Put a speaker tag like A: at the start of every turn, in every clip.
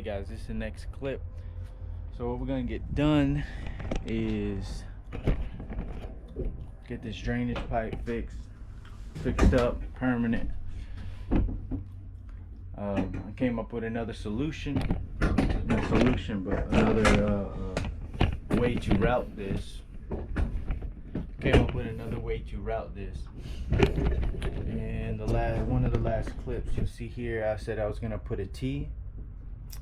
A: Hey guys, this is the next clip. So what we're gonna get done is get this drainage pipe fixed up, permanent. I came up with another solution, not solution, but another way to route this. And one of the last clips, you'll see here, I said I was gonna put a T.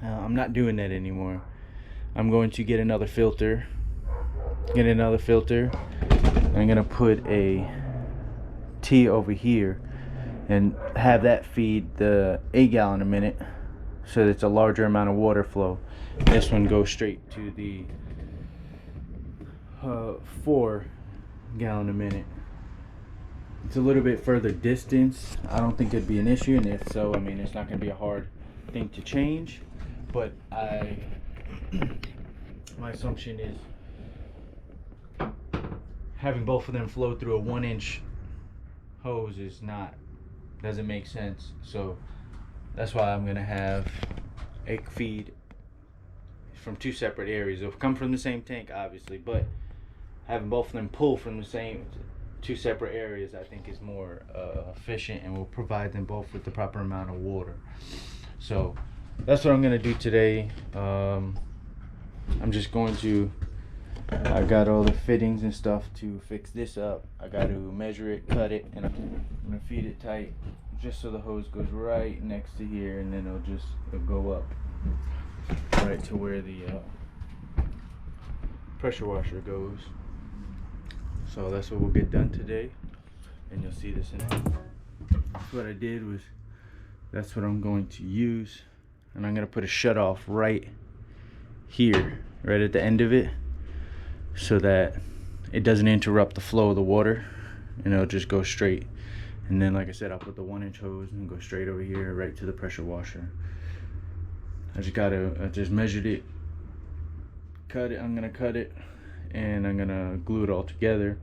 A: I'm not doing that anymore. I'm going to get another filter. I'm gonna put a T over here and have that feed the 8 gallon a minute, so that it's a larger amount of water flow. This one goes straight to the 4 gallon a minute. It's a little bit further distance. I don't think it'd be an issue, and if so, I mean, it's not gonna be a hard thing to change. But my assumption is having both of them flow through a 1-inch hose doesn't make sense. So that's why I'm gonna have a feed from 2 separate areas. It'll come from the same tank, obviously, but having both of them pull from the same 2 separate areas, I think, is more efficient and will provide them both with the proper amount of water. So that's what I'm gonna do today. I'm just going to, I got all the fittings and stuff to fix this up. I got to measure it, cut it, and I'm gonna feed it tight just so the hose goes right next to here, and then it'll go up right to where the pressure washer goes. So that's what we'll get done today, and you'll see this in it. What I did was, that's what I'm going to use, and I'm gonna put a shut off right here, right at the end of it, so that it doesn't interrupt the flow of the water, and it'll just go straight. And then, like I said, I'll put the 1-inch hose and go straight over here right to the pressure washer. I just measured it, cut it. I'm gonna cut it, and I'm gonna glue it all together.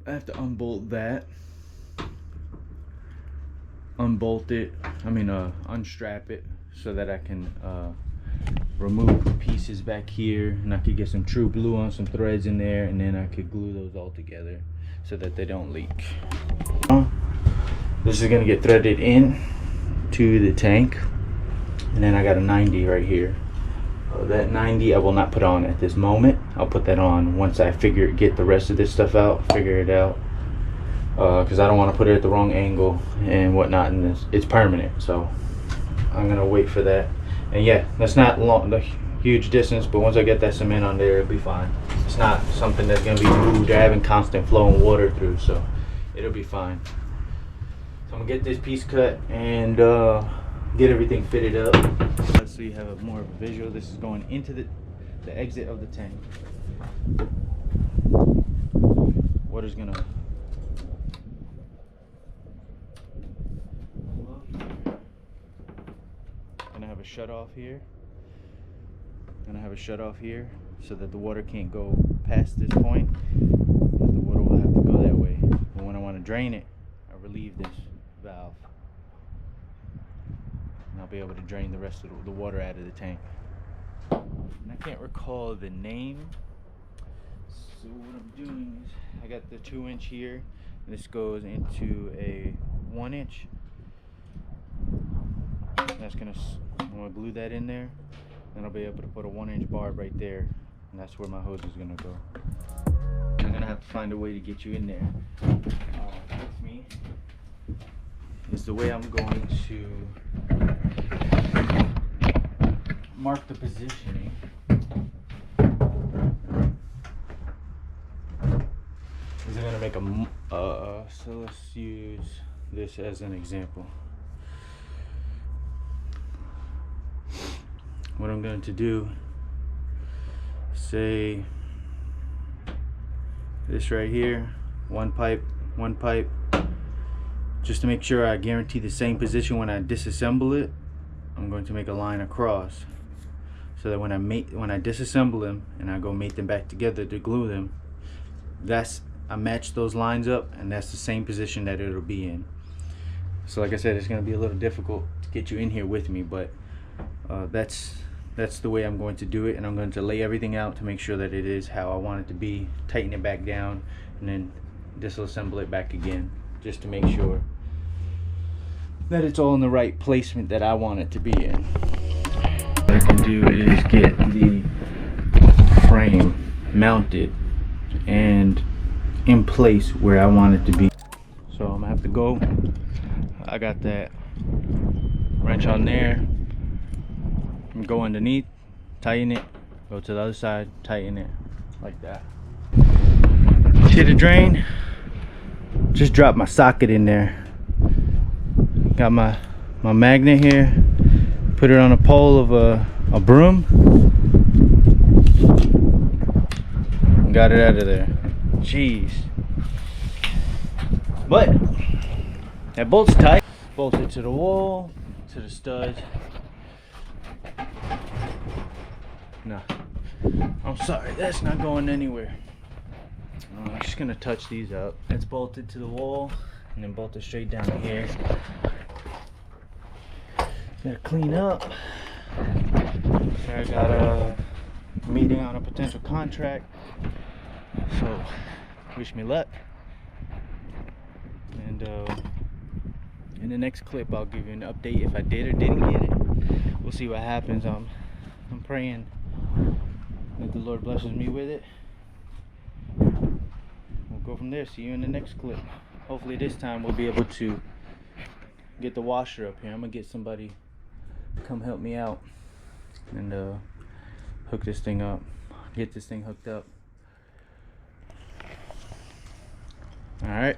A: I have to unbolt that, unstrap it, so that I can remove the pieces back here, and I could get some true blue on some threads in there, and then I could glue those all together so that they don't leak. This is gonna get threaded in to the tank, and then I got a 90 right here. That 90 I will not put on at this moment. I'll put that on once I get the rest of this stuff out, because I don't want to put it at the wrong angle and whatnot, and it's permanent, so I'm gonna wait for that. And yeah, that's not the huge distance, but once I get that cement on there, it'll be fine. It's not something that's gonna be moved or having constant flowing water through, so it'll be fine. So I'm gonna get this piece cut and get everything fitted up, so you have more of a visual. This is going into the exit of the tank. Water's gonna have a shut off here. So that the water can't go past this point. The water will have to go that way. But when I want to drain it, I relieve this valve, and I'll be able to drain the rest of the water out of the tank. And I can't recall the name. So what I'm doing is, I got the 2-inch here. This goes into a 1-inch. I'm gonna glue that in there, and I'll be able to put a 1-inch barb right there, and that's where my hose is gonna go. I'm gonna have to find a way to get you in there. With me is the way I'm going to mark the positioning. Is I'm gonna make so let's use this as an example. What I'm going to do, say this right here, one pipe, just to make sure I guarantee the same position when I disassemble it. I'm going to make a line across, so that when I disassemble them and I go mate them back together to glue them, I match those lines up, and that's the same position that it'll be in. So like I said, it's going to be a little difficult to get you in here with me, but that's the way I'm going to do it, and I'm going to lay everything out to make sure that it is how I want it to be, tighten it back down, and then disassemble it back again, just to make sure that it's all in the right placement that I want it to be in. What I can do is get the frame mounted and in place where I want it to be. So I'm gonna have to go. I got that wrench on there. Go underneath, tighten it, go to the other side, tighten it, like that. See the drain? Just dropped my socket in there. Got my magnet here, put it on a pole of a broom, got it out of there. Jeez. But that bolt's tight. Bolted to the wall, to the studs. No, I'm sorry, that's not going anywhere. I'm just gonna touch these up. It's bolted to the wall and then bolted straight down here. Gotta clean up. I got a meeting on a potential contract, so wish me luck. And in the next clip, I'll give you an update if I did or didn't get it. We'll see what happens. I'm praying that the Lord blesses me with it. We'll go from there. See you in the next clip. Hopefully this time we'll be able to get the washer up here. I'm gonna get somebody to come help me out and hook this thing up, get this thing hooked up. All right.